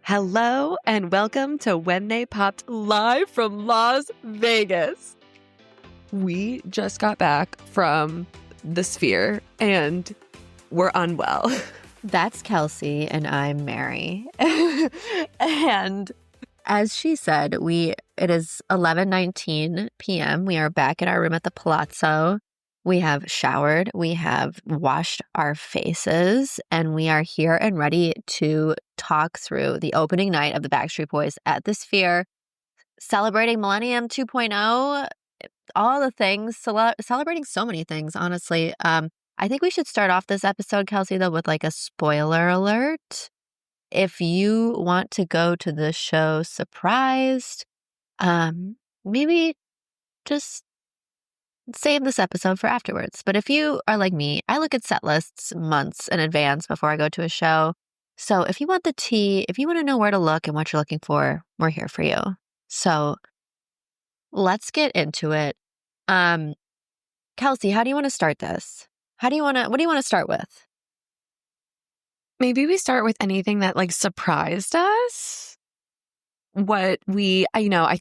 Hello and welcome to When They Popped live from Las Vegas. We just got back from the Sphere and we're unwell. That's Kelsey and I'm Mary. And as she said, it is 11:19 p.m. We are back in our room at the Palazzo. We have showered, we have washed our faces, and we are here and ready to talk through the opening night of the Backstreet Boys at the Sphere, celebrating Millennium 2.0, all the things, celebrating so many things, honestly. I think we should start off this episode, Kelsey, though, with like a spoiler alert. If you want to go to the show surprised, maybe just save this episode for afterwards. But if you are like me, I look at set lists months in advance before I go to a show. So if you want the tea, if you want to know where to look and what you're looking for, we're here for you. So let's get into it. Kelsey, how do you want to start this? What do you want to start with? Maybe we start with anything that like surprised us. I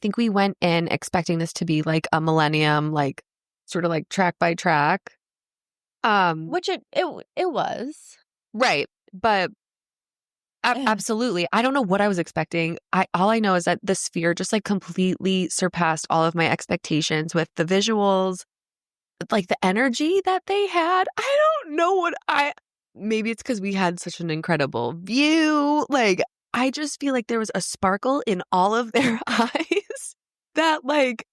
think we went in expecting this to be like a Millennium, like sort of like track by track. Which it was. Right. But absolutely. I don't know what I was expecting. All I know is that the Sphere just like completely surpassed all of my expectations with the visuals, like the energy that they had. I don't know maybe it's because we had such an incredible view. Like, I just feel like there was a sparkle in all of their eyes that like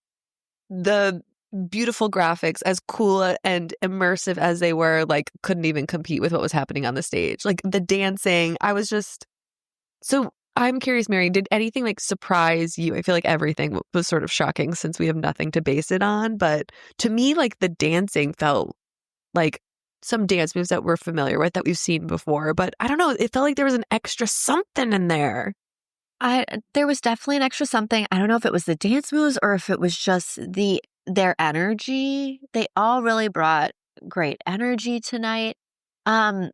the beautiful graphics, as cool and immersive as they were, like couldn't even compete with what was happening on the stage. Like the dancing, so I'm curious, Mary, did anything like surprise you? I feel like everything was sort of shocking since we have nothing to base it on. But to me, like the dancing felt like some dance moves that we're familiar with that we've seen before. But I don't know, it felt like there was an extra something in there. There was definitely an extra something. I don't know if it was the dance moves or if it was just their energy. They all really brought great energy tonight. So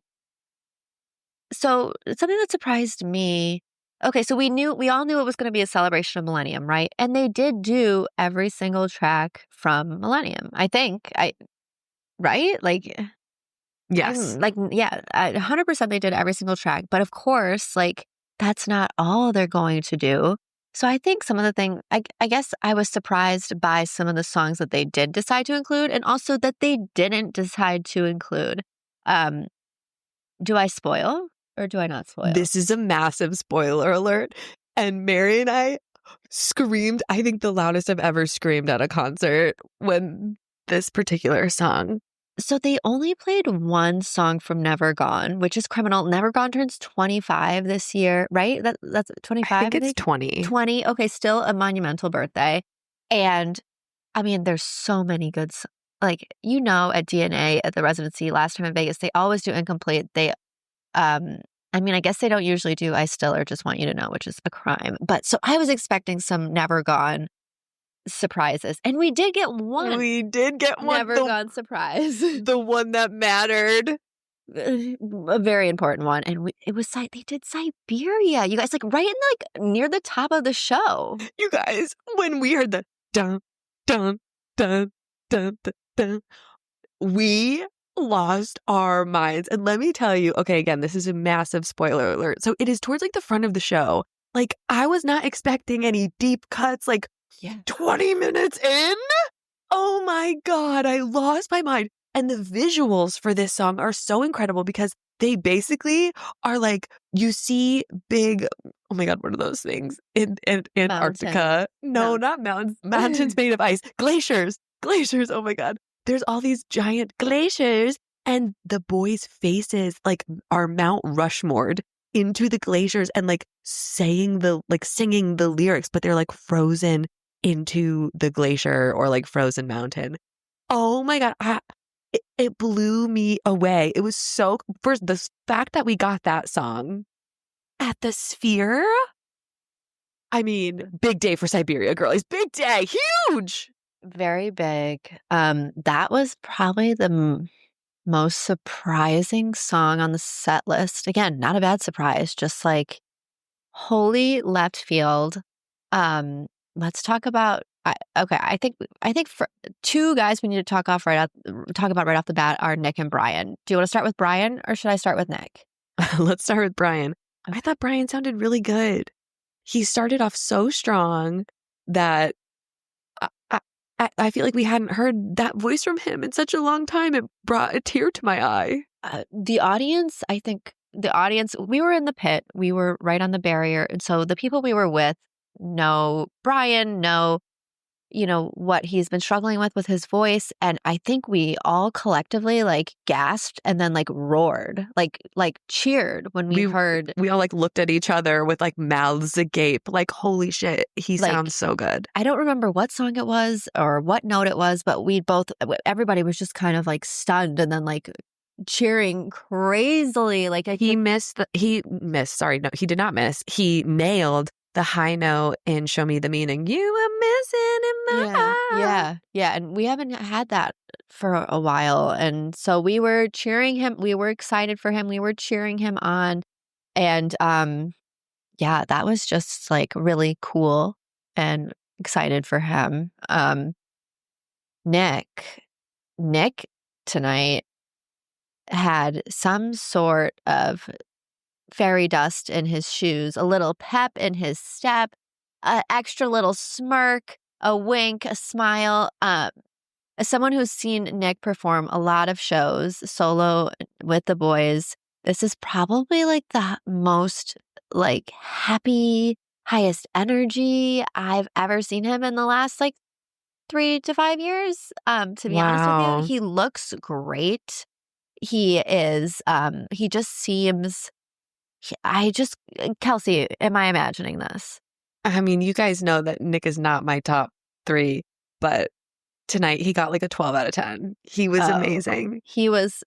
something that surprised me. Okay, so we all knew it was going to be a celebration of Millennium, right? And they did do every single track from Millennium. I think right? Like, Yes. 100% they did every single track. But of course, like that's not all they're going to do. So I think some of the thing, I guess I was surprised by some of the songs that they did decide to include, and also that they didn't decide to include. Do I spoil or do I not spoil? This is a massive spoiler alert. And Mary and I screamed, I think the loudest I've ever screamed at a concert when this particular song. So they only played one song from Never Gone, which is Criminal. Never Gone turns 25 this year, right? That's 25, I think it's 20. 20. Okay, still a monumental birthday. And I mean, there's so many good like, at DNA at the residency last time in Vegas, they always do incomplete. They I guess they don't usually do I Still or Just Want You to Know, which is a crime. But so I was expecting some Never Gone surprises. And we did get one. We did get one. Never Gone surprise. The one that mattered. A very important one. And they did Siberia. You guys, like right in like near the top of the show. You guys, when we heard the dun, dun, dun, dun, dun, dun, we lost our minds. And let me tell you, okay, again, this is a massive spoiler alert. So it is towards like the front of the show. Like I was not expecting any deep cuts, like 20 minutes in. Oh my God, I lost my mind. And the visuals for this song are so incredible because they basically are like, you see big, oh my God, what are those things? In Antarctica. No, not mountains. Mountains made of ice. Glaciers. Oh my God. There's all these giant glaciers and the boys' faces like are Mount Rushmore'd into the glaciers and like singing the lyrics, but they're like frozen into the glacier or like frozen mountain. Oh my God. It blew me away. It was first, the fact that we got that song at the Sphere. I mean, big day for Siberia, girlies. Big day. Huge. Very big. That was probably the most surprising song on the set list. Again, not a bad surprise, just like, Wholly left field. Let's talk about. I think for two guys we need to talk about right off the bat are Nick and Brian. Do you want to start with Brian or should I start with Nick? Let's start with Brian. I thought Brian sounded really good. He started off so strong that I feel like we hadn't heard that voice from him in such a long time. It brought a tear to my eye. The audience, we were in the pit. We were right on the barrier. And so the people we were with know Brian, know, what he's been struggling with his voice. And I think we all collectively like gasped and then like roared, like cheered when we heard. We all like looked at each other with like mouths agape, like, holy shit, he sounds so good. I don't remember what song it was or what note it was, but everybody was just kind of like stunned and then like cheering crazily. Like he did not miss. He nailed the high note in Show Me the Meaning. You were missing in my heart. Yeah. And we haven't had that for a while. And so we were cheering him. We were excited for him. We were cheering him on. And that was just like really cool and excited for him. Nick tonight had some sort of fairy dust in his shoes, a little pep in his step, an extra little smirk, a wink, a smile. As someone who's seen Nick perform a lot of shows solo with the boys, this is probably like the most like happy, highest energy I've ever seen him in the last like 3 to 5 years. To be honest with you, he looks great. He is, he just seems, Kelsey, am I imagining this? I mean, you guys know that Nick is not my top 3, but tonight he got like a 12 out of 10. He was amazing. He was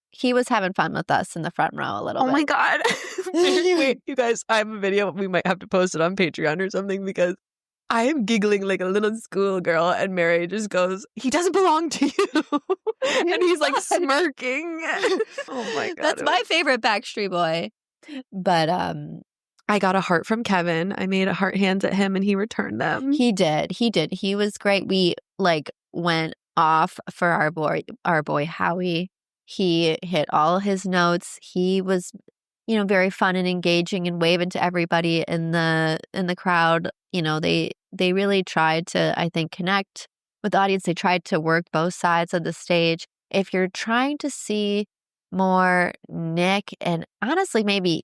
having fun with us in the front row a little bit. Oh my God. Wait, you guys, I have a video. We might have to post it on Patreon or something because I am giggling like a little schoolgirl and Mary just goes, he doesn't belong to you. And he's like smirking. Oh my God. That's my favorite Backstreet Boy. But I got a heart from Kevin. I made a heart hands at him and he returned them. He did. He was great. We like went off for our boy Howie. He hit all his notes. He was, very fun and engaging and waving to everybody in the crowd. They really tried to, I think, connect with the audience. They tried to work both sides of the stage. If you're trying to see more Nick and honestly maybe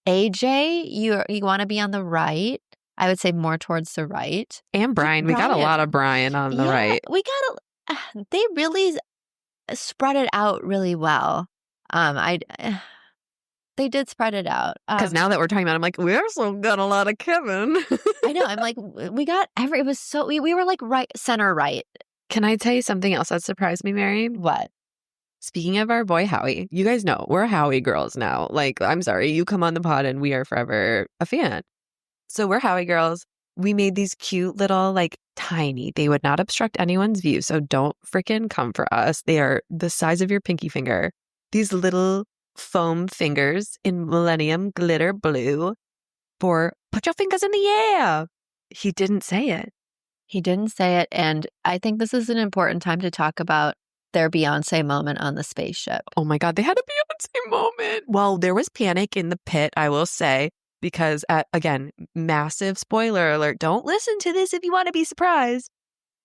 AJ, you want to be on the right. I would say more towards the right. And Brian. We got a lot of Brian on the right. They really spread it out really well. They did spread it out. Because now that we're talking about it, I'm like, we also got a lot of Kevin. I know. I'm like, it was so, we were like right, center right. Can I tell you something else that surprised me, Mary? What? Speaking of our boy Howie, you guys know we're Howie girls now. Like, I'm sorry, you come on the pod and we are forever a fan. So we're Howie girls. We made these cute little, like tiny, they would not obstruct anyone's view. So don't freaking come for us. They are the size of your pinky finger. These little foam fingers in Millennium Glitter Blue for put your fingers in the air. He didn't say it. And I think this is an important time to talk about their Beyonce moment on the spaceship. Oh my God, they had a Beyonce moment. Well, there was panic in the pit, I will say, because again, massive spoiler alert. Don't listen to this if you want to be surprised.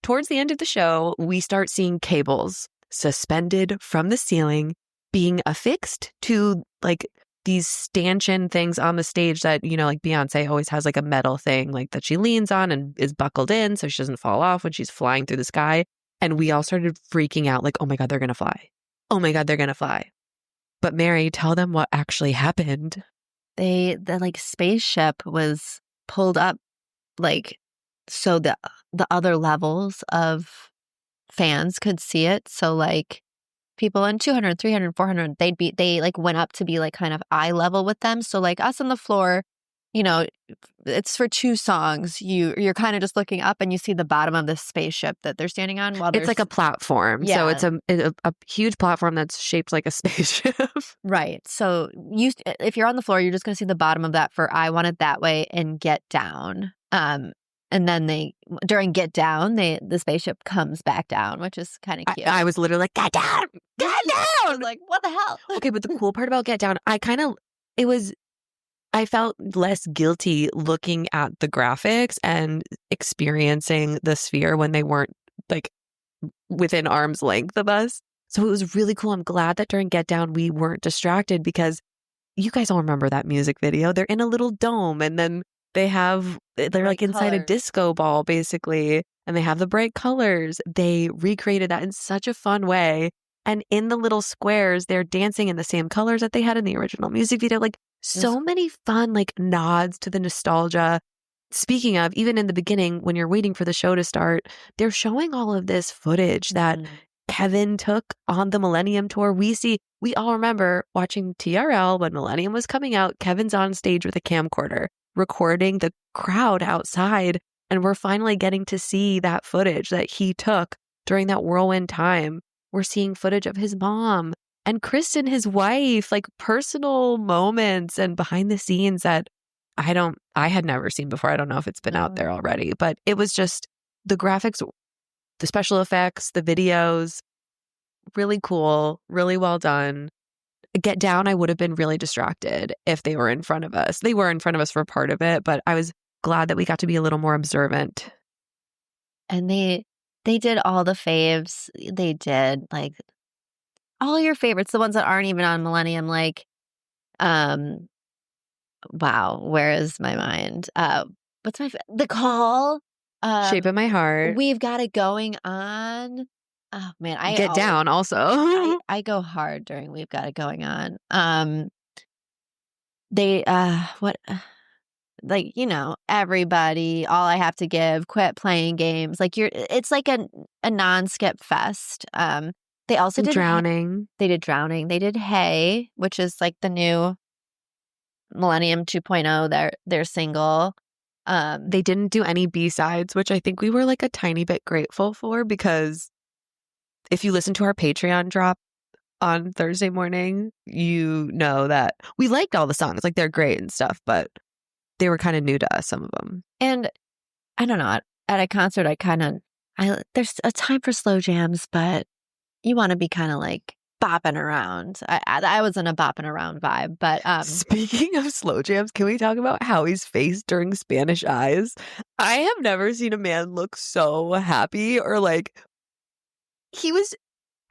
Towards the end of the show, we start seeing cables suspended from the ceiling being affixed to like these stanchion things on the stage that, like Beyonce always has like a metal thing like that she leans on and is buckled in so she doesn't fall off when she's flying through the sky. And we all started freaking out like, oh my God, they're going to fly. Oh my God, they're going to fly. But Mary, tell them what actually happened. The like spaceship was pulled up like so the other levels of fans could see it. So like people in 200, 300, 400, they like went up to be like kind of eye level with them. So like us on the floor, it's for 2 songs. You're kind of just looking up and you see the bottom of the spaceship that they're standing on while It's like a platform. So Yeah. it's a huge platform that's shaped like a spaceship. Right. So if you're on the floor, you're just going to see the bottom of that for I Want It That Way and Get Down. And then during Get Down, the spaceship comes back down, which is kind of cute. I was literally like, get down, get I down. was like, what the hell? Okay, but the cool part about Get Down, I felt less guilty looking at the graphics and experiencing the sphere when they weren't like within arm's length of us. So it was really cool. I'm glad that during Get Down, we weren't distracted because you guys all remember that music video. They're in a little dome and then they're like inside a disco ball basically, and they have the bright colors. They recreated that in such a fun way. And in the little squares, they're dancing in the same colors that they had in the original music video. Like so many fun like nods to the nostalgia. Speaking of, even in the beginning, when you're waiting for the show to start, they're showing all of this footage that Kevin took on the Millennium Tour. We all remember watching TRL when Millennium was coming out. Kevin's on stage with a camcorder recording the crowd outside. And we're finally getting to see that footage that he took during that whirlwind time. We're seeing footage of his mom and Kristen, his wife, like personal moments and behind the scenes that I had never seen before. I don't know if it's been out there already, but it was just the graphics, the special effects, the videos, really cool, really well done. Get Down, I would have been really distracted if they were in front of us. They were in front of us for part of it, but I was glad that we got to be a little more observant. And they did all the faves. They did like all your favorites, the ones that aren't even on Millennium, like wow, where is my mind? What's The Call? Shape of My Heart. We've Got It Going On. Oh man, Get Down also. I go hard during We've Got It Going On. They what like, everybody, All I Have to Give, Quit Playing Games. Like it's like a non-skip fest. They also did Drowning. They did Drowning. They did Hey, which is like the new Millennium 2.0, their single. They didn't do any B-sides, which I think we were like a tiny bit grateful for, because if you listen to our Patreon drop on Thursday morning, you know that we liked all the songs. Like they're great and stuff, but they were kind of new to us, some of them. And I don't know, at a concert, there's a time for slow jams, but you want to be kind of like bopping around. I was in a bopping around vibe, but speaking of slow jams, can we talk about Howie's face during Spanish Eyes? I have never seen a man look so happy, or like he was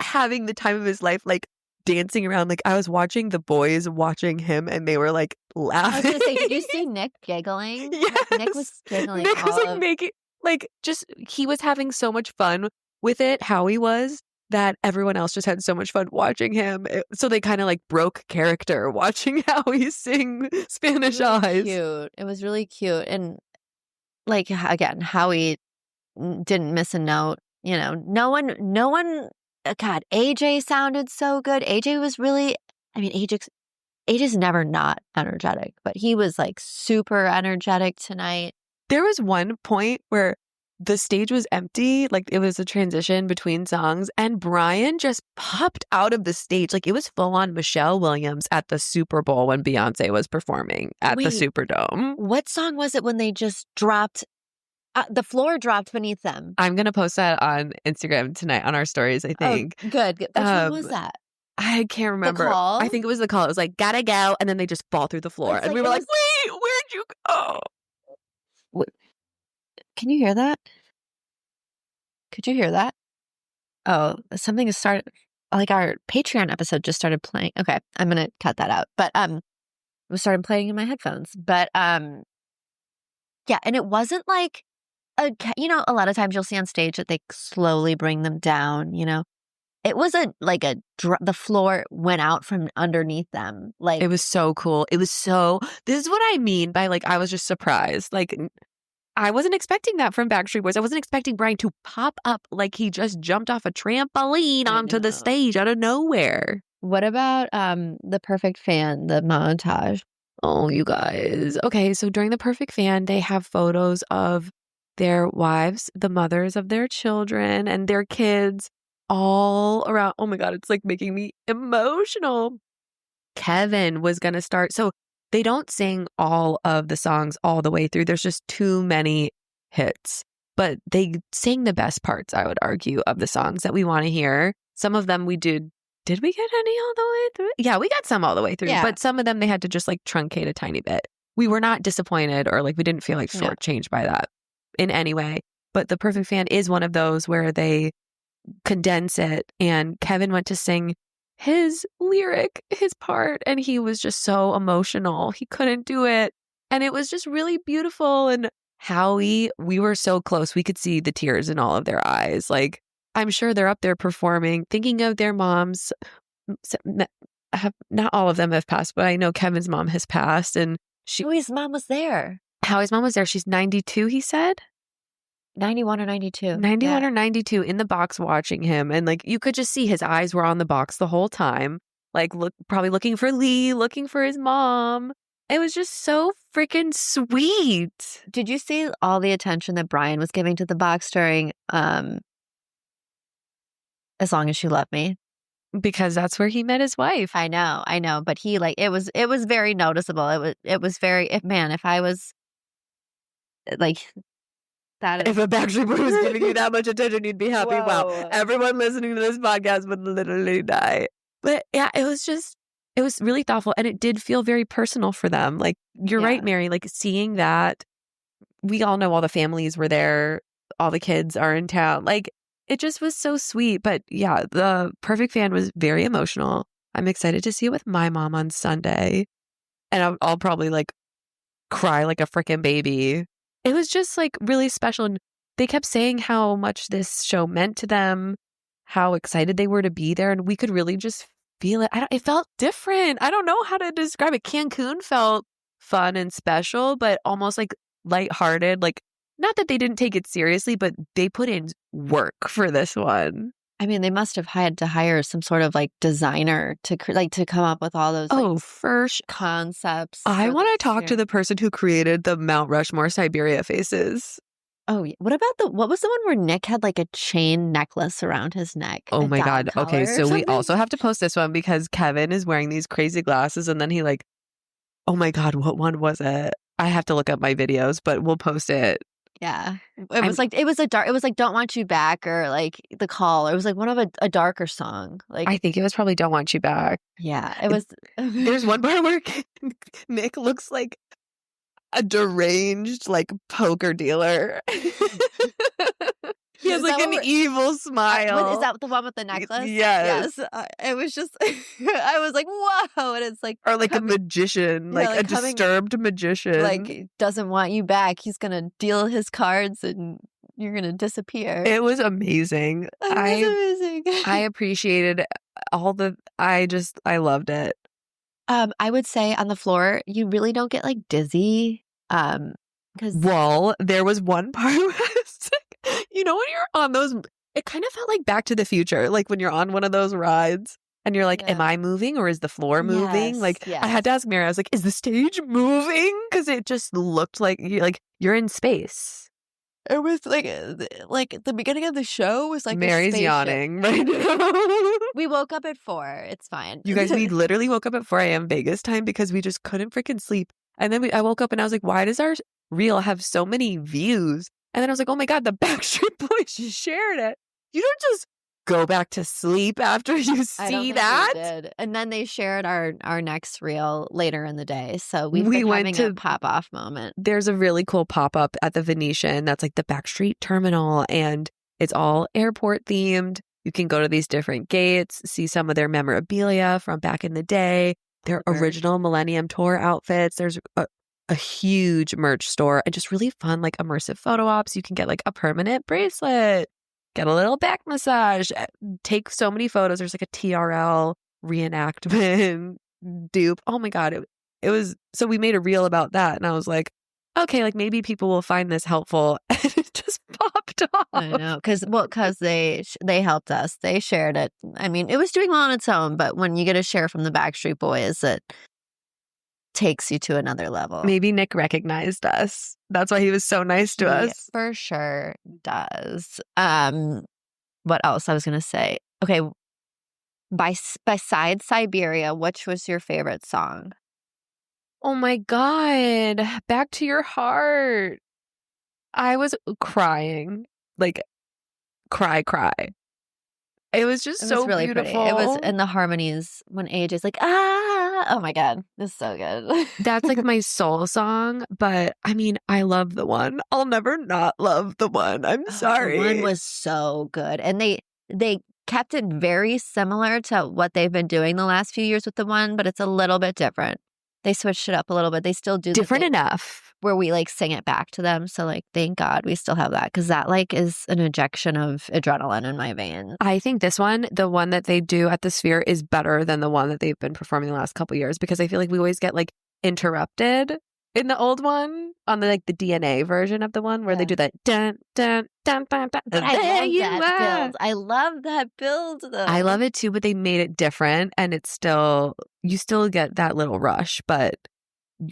having the time of his life, like dancing around. Like I was watching the boys watching him and they were like laughing. I was gonna say, did you see Nick giggling? Yes. Like, Nick was giggling. Nick was like making, like, just, he was having so much fun with it, Howie was, that everyone else just had so much fun watching him. So they kind of like broke character watching Howie sing Spanish Eyes. Cute. It was really cute. And like, again, Howie didn't miss a note. No one, God, AJ sounded so good. AJ was really, AJ's never not energetic, but he was like super energetic tonight. There was one point where the stage was empty, like it was a transition between songs, and Brian just popped out of the stage. Like it was full on Michelle Williams at the Super Bowl when Beyonce was performing at the Superdome. What song was it when they just dropped? The floor dropped beneath them. I'm going to post that on Instagram tonight on our stories, I think. Oh, good. Which one was that? I can't remember. The Call? I think it was The Call. It was like, gotta go. And then they just fall through the floor. And we were like, wait, where'd you go? Wait, can you hear that? Could you hear that? Oh, something has started. Like our Patreon episode just started playing. Okay, I'm going to cut that out. But it started playing in my headphones. But yeah, and it wasn't like, a lot of times you'll see on stage that they slowly bring them down, It was the floor went out from underneath them. Like it was so cool. This is what I mean by like, I was just surprised. Like I wasn't expecting that from Backstreet Boys. I wasn't expecting Brian to pop up like he just jumped off a trampoline onto the stage out of nowhere. What about The Perfect Fan, the montage? Oh, you guys. Okay, so during the Perfect Fan, they have photos of their wives, the mothers of their children, and their kids all around. Oh my God, it's like making me emotional. Kevin was going to start. So they don't sing all of the songs all the way through. There's just too many hits, but they sing the best parts, I would argue, of the songs that we want to hear. Some of them we did. Did we get any all the way through? Yeah, we got some all the way through, Yeah. but some of them they had to just like truncate a tiny bit. We were not disappointed or like we didn't feel like shortchanged by that in any way. But the Perfect Fan is one of those where they condense it, and Kevin went to sing his lyric, his part, and he was just so emotional. He couldn't do it. And it was just really beautiful. And Howie, we were so close. We could see the tears in all of their eyes. Like, I'm sure they're up there performing, thinking of their moms. Not all of them have passed, but I know Kevin's mom has passed. And Howie's mom was there. Howie's mom was there. She's 92, he said. 91 or 92. 91 or 92 in the box watching him. And like you could just see his eyes were on the box the whole time. Like probably looking for Lee, looking for his mom. It was just so freaking sweet. Did you see all the attention that Brian was giving to the box during As Long As You Love Me? Because that's where he met his wife. I know. But he like it was very noticeable. It was very if I was like that. If a Backstreet Boy was giving you that much attention, you'd be happy. Whoa. Wow. Everyone listening to this podcast would literally die. But yeah, it was really thoughtful. And it did feel very personal for them. Like, you're right, Mary. Like, seeing that, we all know all the families were there. All the kids are in town. Like, it just was so sweet. But yeah, the Perfect Fan was very emotional. I'm excited to see it with my mom on Sunday. And I'll probably like cry like a freaking baby. It was just like really special. And they kept saying how much this show meant to them, how excited they were to be there. And we could really just feel it. It felt different. I don't know how to describe it. Cancun felt fun and special, but almost like lighthearted. Like, not that they didn't take it seriously, but they put in work for this one. I mean, they must have had to hire some sort of like designer to come up with all those first concepts. I want to talk to the person who created the Mount Rushmore Siberia faces. Oh, yeah. What was the one where Nick had like a chain necklace around his neck? Oh my God. Okay, so we also have to post this one because Kevin is wearing these crazy glasses and then he like, oh my God, what one was it? I have to look up my videos, but we'll post it. Yeah. It was like Don't Want You Back or like The Call. It was like one of a darker song. Like, I think it was probably Don't Want You Back. Yeah, it was. There's one part where Nick looks like a deranged like poker dealer. He has like an evil smile. Is that the one with the necklace? Yes. It was just, I was like, whoa. And it's like. Or like a magician, like a disturbed magician. Like, doesn't want you back. He's going to deal his cards and you're going to disappear. It was amazing. I appreciated I loved it. I would say on the floor, you really don't get like dizzy. Well, there was one part where I was like, you know, when you're on those, it kind of felt like Back to the Future, like when you're on one of those rides and you're like, am I moving or is the floor moving? Yes. I had to ask Mary, I was like, is the stage moving? Because it just looked like you're in space. It was like the beginning of the show was like Mary's yawning right now. We woke up at 4. It's fine. You guys, we literally woke up at 4 a.m. Vegas time because we just couldn't freaking sleep. And then I woke up and I was like, why does our reel have so many views? And then I was like, oh my God, the Backstreet Boys just shared it. You don't just go back to sleep after you see that. They did. And then they shared our next reel later in the day. So we been having a pop-off moment. There's a really cool pop-up at the Venetian that's like the Backstreet Terminal, and it's all airport themed. You can go to these different gates, see some of their memorabilia from back in the day, their original Millennium Tour outfits. There's a huge merch store and just really fun, like immersive photo ops. You can get like a permanent bracelet, get a little back massage, take so many photos. There's like a TRL reenactment dupe. Oh my God. It was, so we made a reel about that. And I was like, okay, like maybe people will find this helpful. And it just popped off. I know. Because they helped us. They shared it. I mean, it was doing well on its own, but when you get a share from the Backstreet Boys, takes you to another level. Maybe Nick recognized us. That's why he was so nice to He us. for sure does. What else I was gonna say? Okay, besides Siberia, which was your favorite song? Oh my God. Back to Your Heart. I was crying. Like, cry. It was just It so was really beautiful. pretty. It was in the harmonies when AJ's like, ah, oh my God, this is so good. That's like my soul song, but I mean, I love the one. I'll never not love the one. I'm sorry. The one was so good. And they kept it very similar to what they've been doing the last few years with the one, but it's a little bit different. They switched it up a little bit. They still do different the thing enough. where we like sing it back to them. So like, thank God we still have that because that like is an injection of adrenaline in my veins. I think this one, the one that they do at the Sphere, is better than the one that they've been performing the last couple years because I feel like we always get like interrupted in the old one on the like the DNA version of the one where they do that dun dun dun dun dun. But I love that build. I love that build though. I love it too, but they made it different and it's still, you still get that little rush, but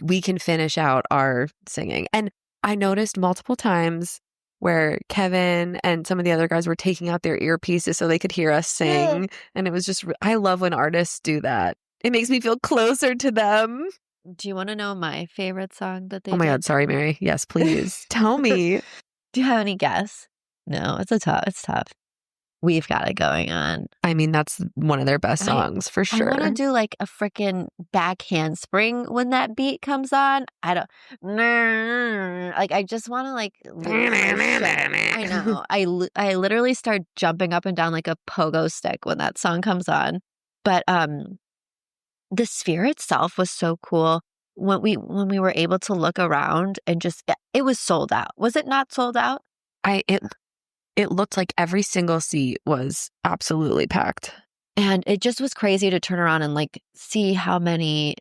we can finish out our singing. And I noticed multiple times where Kevin and some of the other guys were taking out their earpieces so they could hear us sing. Yeah. And it was just, I love when artists do that. It makes me feel closer to them. Do you want to know my favorite song that they Oh my did? God, sorry, Mary. Yes, please. Tell me. Do you have any guess? No, it's tough. We've got it going on. I mean, that's one of their best songs for sure. I want to do like a freaking back handspring when that beat comes on. I don't like. I just want to like. I know. I literally start jumping up and down like a pogo stick when that song comes on. But the Sphere itself was so cool. When we were able to look around and just it was sold out. Was it not sold out? It looked like every single seat was absolutely packed. And it just was crazy to turn around and like see how many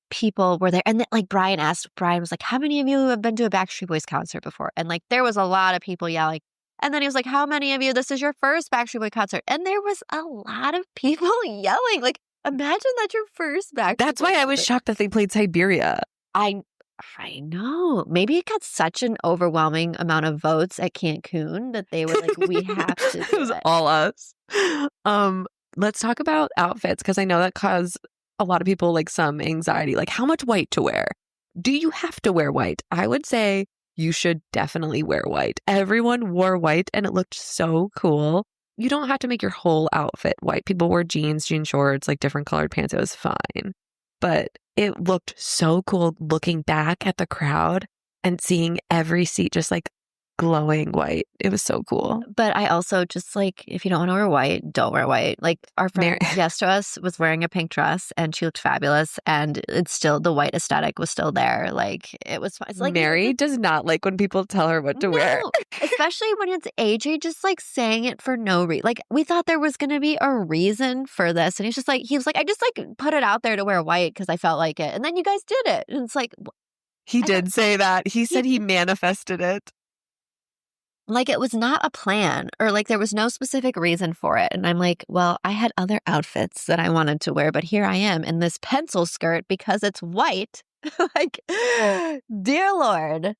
people were there. And then, like Brian was like, how many of you have been to a Backstreet Boys concert before? And like there was a lot of people yelling. And then he was like, how many of you, this is your first Backstreet Boy concert? And there was a lot of people yelling. Like, imagine that's your first Backstreet That's why I was shocked that they played Siberia. I know. Maybe it got such an overwhelming amount of votes at Cancun that they were like, we have to do it was all us. Let's talk about outfits because I know that caused a lot of people like some anxiety. Like how much white to wear? Do you have to wear white? I would say you should definitely wear white. Everyone wore white and it looked so cool. You don't have to make your whole outfit white. People wore jeans, jean shorts, like different colored pants. It was fine. But it looked so cool looking back at the crowd and seeing every seat just like glowing white. It was so cool. But I also just like, if you don't want to wear white, don't wear white. Like our friend yes to us was wearing a pink dress and she looked fabulous and it's still, the white aesthetic was still there. Like it was fine. It's like Mary does not like when people tell her what to wear. Especially when it's AJ just like saying it for no reason. Like we thought there was going to be a reason for this. And he was like, I just like put it out there to wear white because I felt like it. And then you guys did it. And it's like. He did say that. He said he manifested it. Like it was not a plan or like there was no specific reason for it. And I'm like, well, I had other outfits that I wanted to wear, but here I am in this pencil skirt because it's white. Like, dear Lord.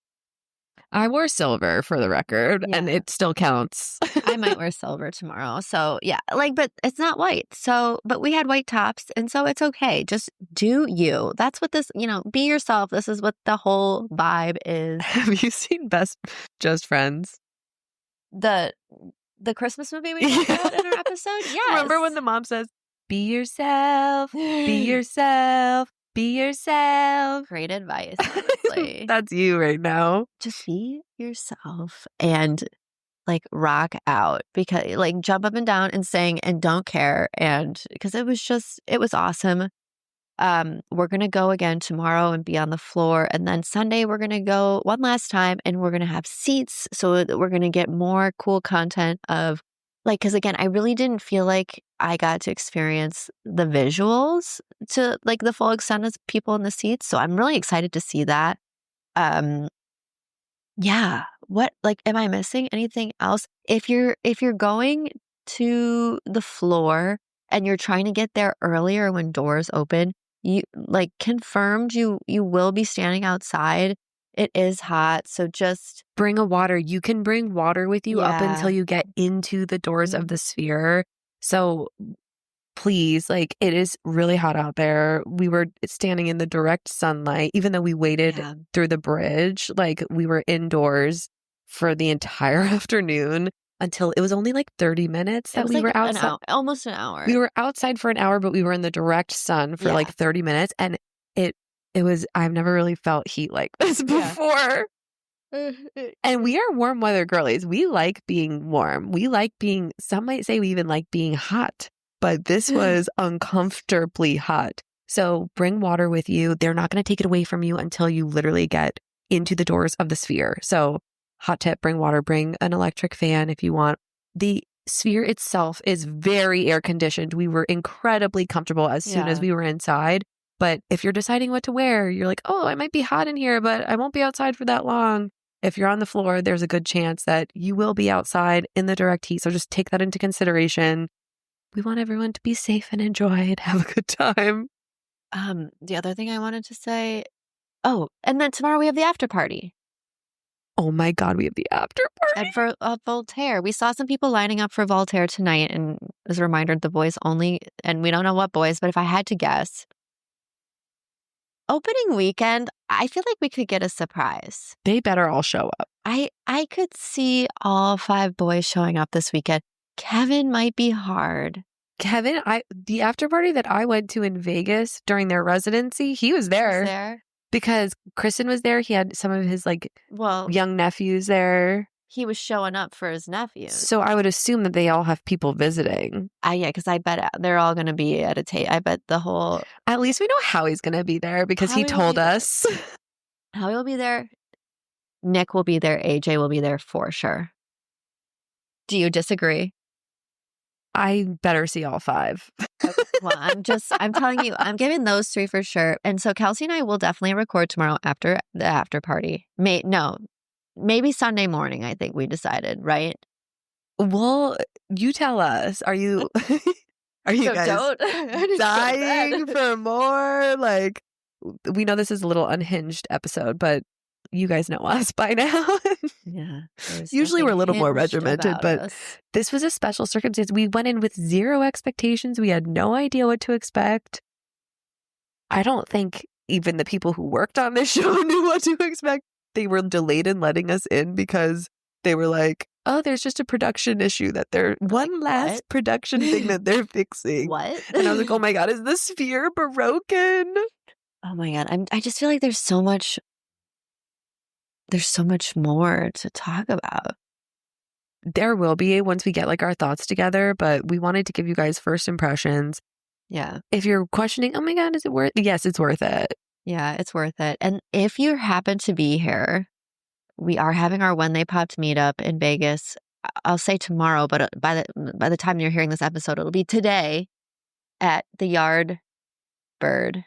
I wore silver for the record and it still counts. I might wear silver tomorrow. So yeah, like, but it's not white. So, but we had white tops and so it's okay. Just do you. That's what this, be yourself. This is what the whole vibe is. Have you seen Best Just Friends? The Christmas movie we talked about in our episode? Yes. Remember when the mom says, be yourself, be yourself, be yourself. Great advice, honestly. That's you right now. Just be yourself and like rock out because like jump up and down and sing and don't care. And because it was awesome. We're going to go again tomorrow and be on the floor. And then Sunday, we're going to go one last time and we're going to have seats so that we're going to get more cool content of like, because again, I really didn't feel like I got to experience the visuals to like the full extent of people in the seats. So I'm really excited to see that. Yeah. What, like, am I missing anything else? If you're going to the floor and you're trying to get there earlier when doors open, you like confirmed you will be standing outside. It is hot, so just bring a water. You can bring water with you up yeah. until you get into the doors of the sphere. So please, like, it is really hot out there. We were standing in the direct sunlight, even though we waited Yeah. through the bridge. Like, we were indoors for the entire afternoon until it was only like 30 minutes It that was we like were an outside. hour, almost an hour. We were outside for an hour, but we were in the direct sun for Yeah. like 30 minutes. And it was, I've never really felt heat like this before. And we are warm weather girlies. We like being warm. We like being, some might say we even like being hot, but this was uncomfortably hot. So bring water with you. They're not going to take it away from you until you literally get into the doors of the sphere. So hot tip, bring water, bring an electric fan if you want. The sphere itself is very air conditioned. We were incredibly comfortable as soon as we were inside. But if you're deciding what to wear, you're like, oh, I might be hot in here, but I won't be outside for that long. If you're on the floor, there's a good chance that you will be outside in the direct heat. So just take that into consideration. We want everyone to be safe and enjoy and have a good time. The other thing I wanted to say, and then tomorrow we have the after party. Oh my God, we have the after party. And for Voltaire. We saw some people lining up for Voltaire tonight, and as a reminder, the boys only, and we don't know what boys, but if I had to guess, opening weekend, I feel like we could get a surprise. They better all show up. I could see all 5 boys showing up this weekend. Kevin might be hard. Kevin, the after party that I went to in Vegas during their residency, he was there. Because Kristen was there. He had some of his young nephews there. He was showing up for his nephews. So I would assume that they all have people visiting. Yeah, because I bet they're all going to be at a table. I bet the whole... At least we know Howie's going to be there because he told us. Howie will be there. Nick will be there. AJ will be there for sure. Do you disagree? I better see all 5. Well, I'm telling you, I'm giving those 3 for sure. And so Kelsey and I will definitely record tomorrow after the after party. Maybe Sunday morning, I think we decided, right? Well, you tell us. Are you guys dying for more? Like, we know this is a little unhinged episode, but you guys know us by now. Yeah. Usually we're a little more regimented, but this was a special circumstance. We went in with 0 expectations. We had no idea what to expect. I don't think even the people who worked on this show knew what to expect. They were delayed in letting us in because they were like, oh, there's just a production issue that they're last production thing that they're fixing. What? And I was like, oh my God, is the sphere broken? Oh my God. I just feel like there's so much more to talk about. There will be once we get our thoughts together, but we wanted to give you guys first impressions. Yeah. If you're questioning, oh my God, is it worth it? Yes, it's worth it. Yeah, it's worth it. And if you happen to be here, we are having our When They Popped meetup in Vegas. I'll say tomorrow, but by the time you're hearing this episode, it'll be today at the Yard Barn.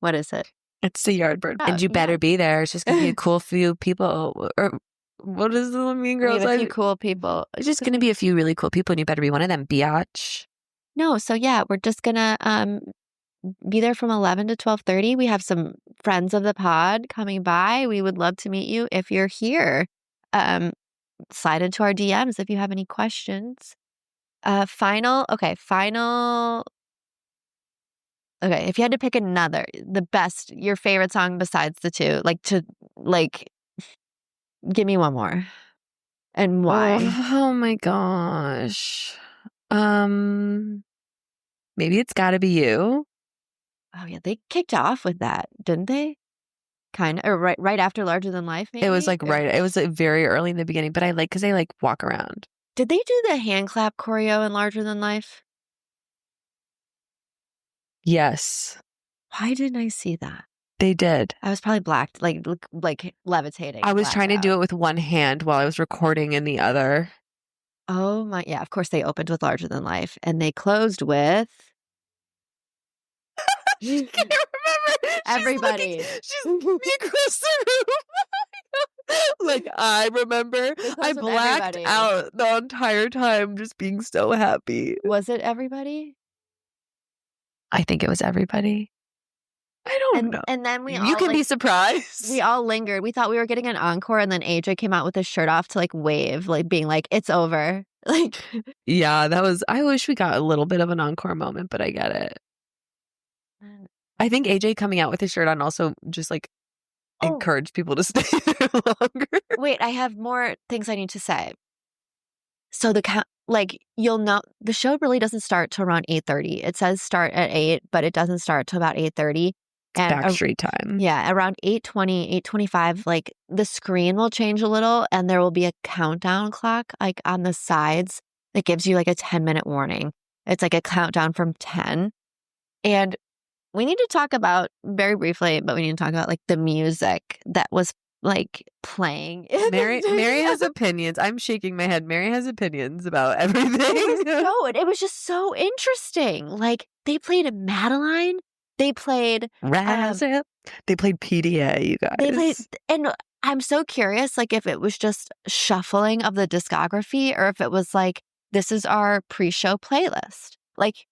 What is it? It's the Yard Bird. And you better be there. It's just going to be a cool few people. Or what does the Mean Girls? A few cool people. It's just going to be a few really cool people, and you better be one of them, biatch. No, so yeah, we're just going to be there from 11 to 12:30. We have some friends of the pod coming by. We would love to meet you if you're here. Slide into our DMs if you have any questions. Final. Okay, if you had to pick your favorite song besides the 2, give me one more. And why? Oh my gosh. Maybe It's Gotta Be You. Oh yeah, they kicked off with that, didn't they? Kind of, or right after Larger Than Life, maybe? It was it was very early in the beginning, but I because they walk around. Did they do the hand clap choreo in Larger Than Life? Yes. Why didn't I see that? They did. I was probably blacked, like levitating. I was trying to do it with one hand while I was recording in the other. Oh my, yeah, of course they opened with Larger Than Life and they closed with... I can't remember. Everybody. She's looking across the room. I remember. I blacked out the entire time just being so happy. Was it Everybody? I think it was everybody. I don't know. And then we all You can be surprised. We all lingered. We thought we were getting an encore, and then AJ came out with his shirt off to like wave, like being like, "It's over." Like, yeah, that was. I wish we got a little bit of an encore moment, but I get it. I think AJ coming out with his shirt on also just like encouraged people to stay there longer. Wait, I have more things I need to say. So you'll know the show really doesn't start till around 8:30. It says start at 8, but it doesn't start till about 8:30. And Backstreet time. Yeah, around 8:20, 8:25, like the screen will change a little and there will be a countdown clock like on the sides that gives you like a 10-minute warning. It's like a countdown from 10. And we need to talk about very briefly, but we need to talk about like the music that was like playing. Mary has opinions. I'm shaking my head. Mary has opinions about everything. It was just so interesting. Like they played Madeline. They played Razzle. They played PDA, you guys. They played, and I'm so curious, like if it was just shuffling of the discography, or if it was like this is our pre-show playlist. Like,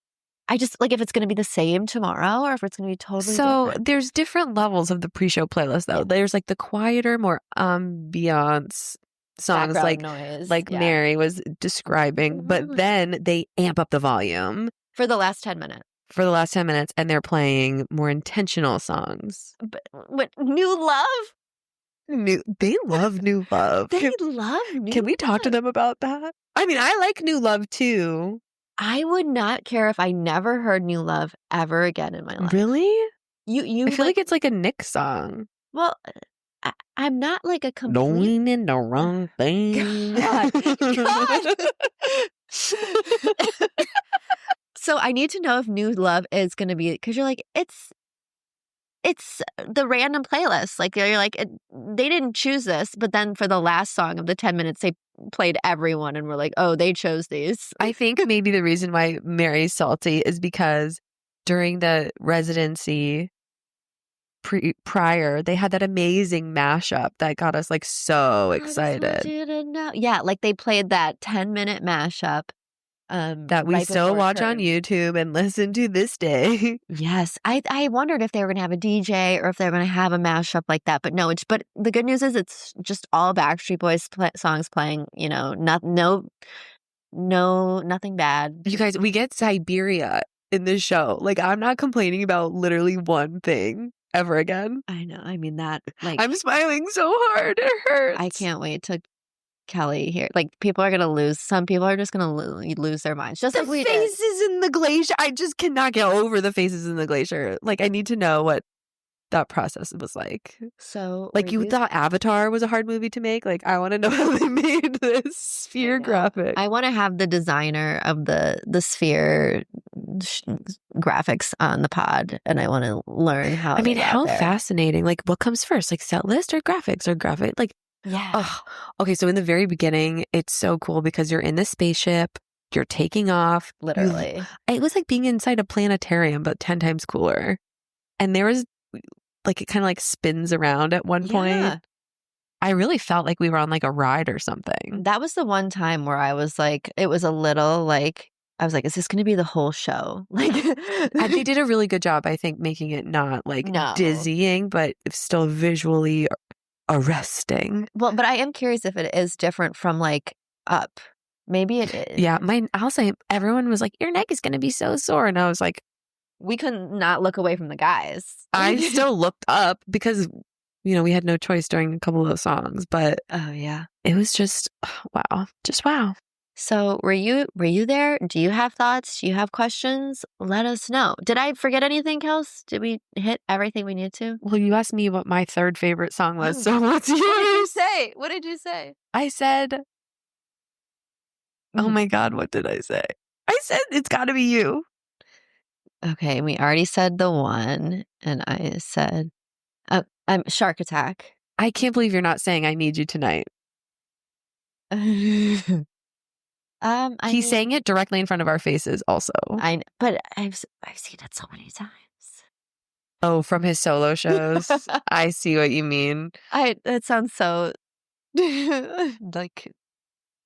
I just like if it's going to be the same tomorrow, or if it's going to be totally different. There's different levels of the pre-show playlist, though. Yeah. There's like the quieter, more ambiance songs, like Mary was describing, but then they amp up the volume for the last 10 minutes. And they're playing more intentional songs. But New Love? They love New Love. Can we talk to them about that? I mean, I like New Love too. I would not care if I never heard New Love ever again in my life. Really? You I feel like it's like a Nick song. Well, I'm not like a complete... Going in the wrong thing. God. So I need to know if New Love is going to be, because you're like, it's the random playlist. Like you're like, they didn't choose this, but then for the last song of the 10 minutes, they played everyone and we're like, oh, they chose these. I think maybe the reason why Mary's salty is because during the residency prior, they had that amazing mashup that got us like so excited. Yeah, like they played that 10-minute mashup. That we still watch on YouTube and listen to this day. Yes. I wondered if they were going to have a DJ or if they were going to have a mashup like that. But no, but the good news is it's just all Backstreet Boys songs playing, nothing bad. You guys, we get Siberia in this show. Like, I'm not complaining about literally one thing ever again. I know. I mean, that, like... I'm smiling so hard. It hurts. I can't wait to... Kelly here. Like, people are going to lose. Some people are just going to lose their minds. Just the like we faces did. In the glacier. I just cannot get over the faces in the glacier. Like, I need to know what that process was like. So, like, you thought Avatar was a hard movie to make? Like, I want to know how they made this sphere graphic. I want to have the designer of the sphere graphics on the pod, and I want to learn how. I mean, how fascinating. Like, what comes first? Like, set list or graphics or graphic? Like, yeah. Oh, okay. So in the very beginning, it's so cool because you're in the spaceship, you're taking off. Literally. It was like being inside a planetarium, but 10 times cooler. And there was like, it kind of like spins around at one point. I really felt like we were on like a ride or something. That was the one time where I was like, it was a little like, I was like, is this going to be the whole show? Like, they did a really good job, I think, making it not like dizzying, but still visually arresting. Well, but I am curious if it is different from like Up. Maybe it is. Yeah, I'll say everyone was like, your neck is going to be so sore. And I was like, we couldn't not look away from the guys. I still looked up because, we had no choice during a couple of those songs. But oh, yeah. It was just, wow. Just wow. So were you there? Do you have thoughts? Do you have questions? Let us know. Did I forget anything, Kels? Did we hit everything we need to? Well, you asked me what my third favorite song was, so what's yours? What did you say? I said, oh my God, what did I say? I said, it's gotta be you. Okay, we already said the one, and I said, I'm Shark Attack. I can't believe you're not saying I Need You Tonight. He sang it directly in front of our faces also. But I've seen it so many times. Oh, from his solo shows? I see what you mean. It sounds so like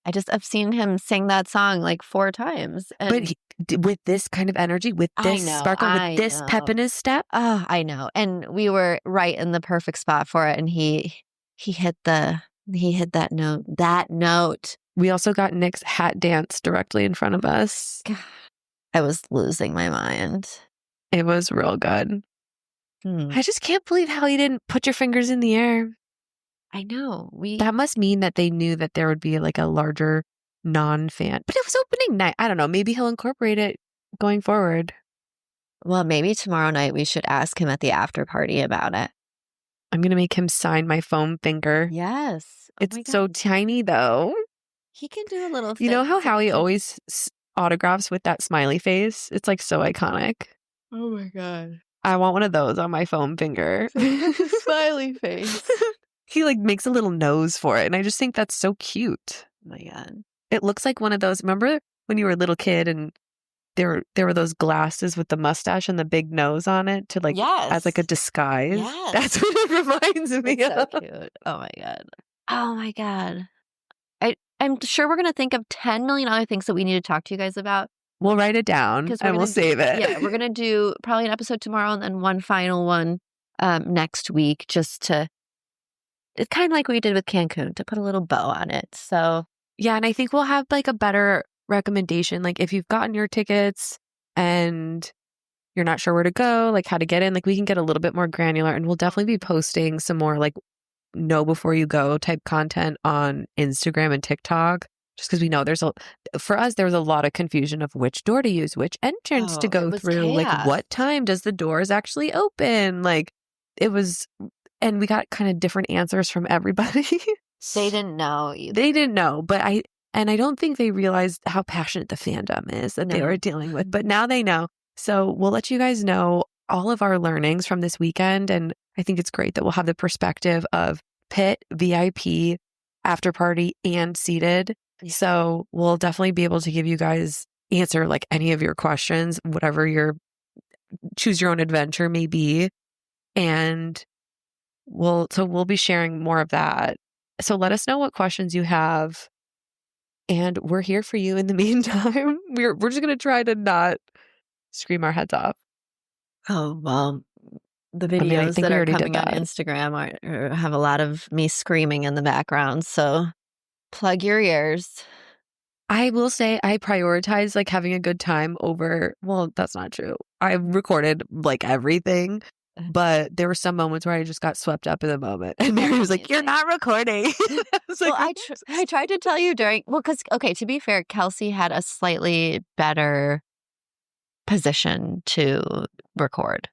I've seen him sing that song like 4 times. And But with this kind of energy, with this sparkle, with this pep in his step. Oh, I know. And we were right in the perfect spot for it. And he hit that note. That note. We also got Nick's hat dance directly in front of us. God, I was losing my mind. It was real good. I just can't believe how you didn't put your fingers in the air. I know. That must mean that they knew that there would be like a larger non-fan. But it was opening night. I don't know. Maybe he'll incorporate it going forward. Well, maybe tomorrow night we should ask him at the after party about it. I'm going to make him sign my foam finger. Yes. It's so tiny, though. He can do a little thing. You know how Howie always autographs with that smiley face? It's like so iconic. Oh my God. I want one of those on my foam finger. Smiley face. He like makes a little nose for it. And I just think that's so cute. Oh my God. It looks like one of those. Remember when you were a little kid and there were those glasses with the mustache and the big nose on it to like as like a disguise? Yes. That's what it reminds me of. So cute. Oh my God. Oh my God. I'm sure we're going to think of 10 million other things that we need to talk to you guys about. We'll write it down and we'll save it. Yeah, we're going to do probably an episode tomorrow and then one final one next week just to, it's kind of like what we did with Cancun, to put a little bow on it. So yeah, and I think we'll have like a better recommendation. Like if you've gotten your tickets and you're not sure where to go, like how to get in, like we can get a little bit more granular, and we'll definitely be posting some more like know before you go type content on Instagram and TikTok, just because we know for us, there was a lot of confusion of which door to use, which entrance to go through, chaos. like what time does the doors actually open? Like it was, and we got kind of different answers from everybody. They didn't know either. They didn't know, but I don't think they realized how passionate the fandom is that they were dealing with, but now they know. So we'll let you guys know all of our learnings from this weekend. And I think it's great that we'll have the perspective of pit, VIP, after party, and seated. Yeah. So we'll definitely be able to give you guys answer like any of your questions, whatever your choose your own adventure may be. And we'll be sharing more of that. So let us know what questions you have. And we're here for you in the meantime. We're just going to try to not scream our heads off. Oh, well, the videos that are coming on Instagram have a lot of me screaming in the background. So plug your ears. I will say I prioritize like having a good time over, well, that's not true. I recorded like everything, but there were some moments where I just got swept up in the moment. And Mary was like, "You're not recording." I tried to tell you because, okay, to be fair, Kelsey had a slightly better position to record.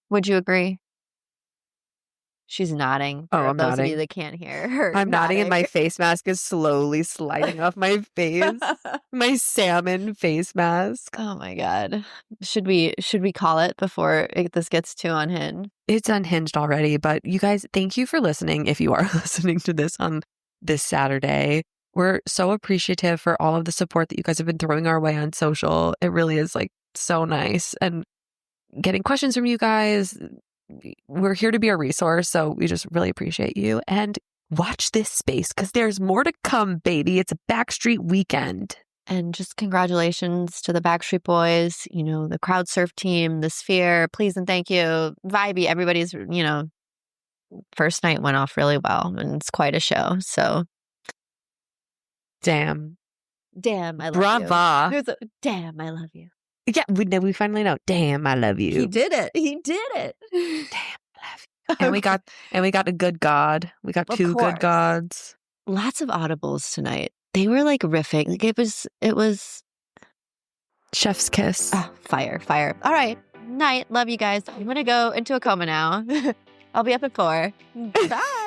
Would you agree? She's nodding. Oh, I'm those nodding. of you that can't hear her. I'm nodding and my face mask is slowly sliding off my face. My salmon face mask. Oh my God. Should we call it before this gets too unhinged? It's unhinged already, but you guys, thank you for listening. If you are listening to this on this Saturday, we're so appreciative for all of the support that you guys have been throwing our way on social. It really is like so nice, and getting questions from you guys. We're here to be a resource, so we just really appreciate you. And watch this space because there's more to come, baby. It's a Backstreet weekend. And just congratulations to the Backstreet Boys, the crowd surf team, the Sphere. Please and thank you. Vibey, everybody's, first night went off really well, and it's quite a show. So, damn, I love Brava. you. Damn, I love you. Yeah, we finally know. Damn, I love you. He did it. Damn, I love you. And we got a good God. We got two good gods. Lots of audibles tonight. They were like riffing. Like it was chef's kiss. Oh, fire. All right. Night. Love you guys. I'm gonna go into a coma now. I'll be up at 4. Bye.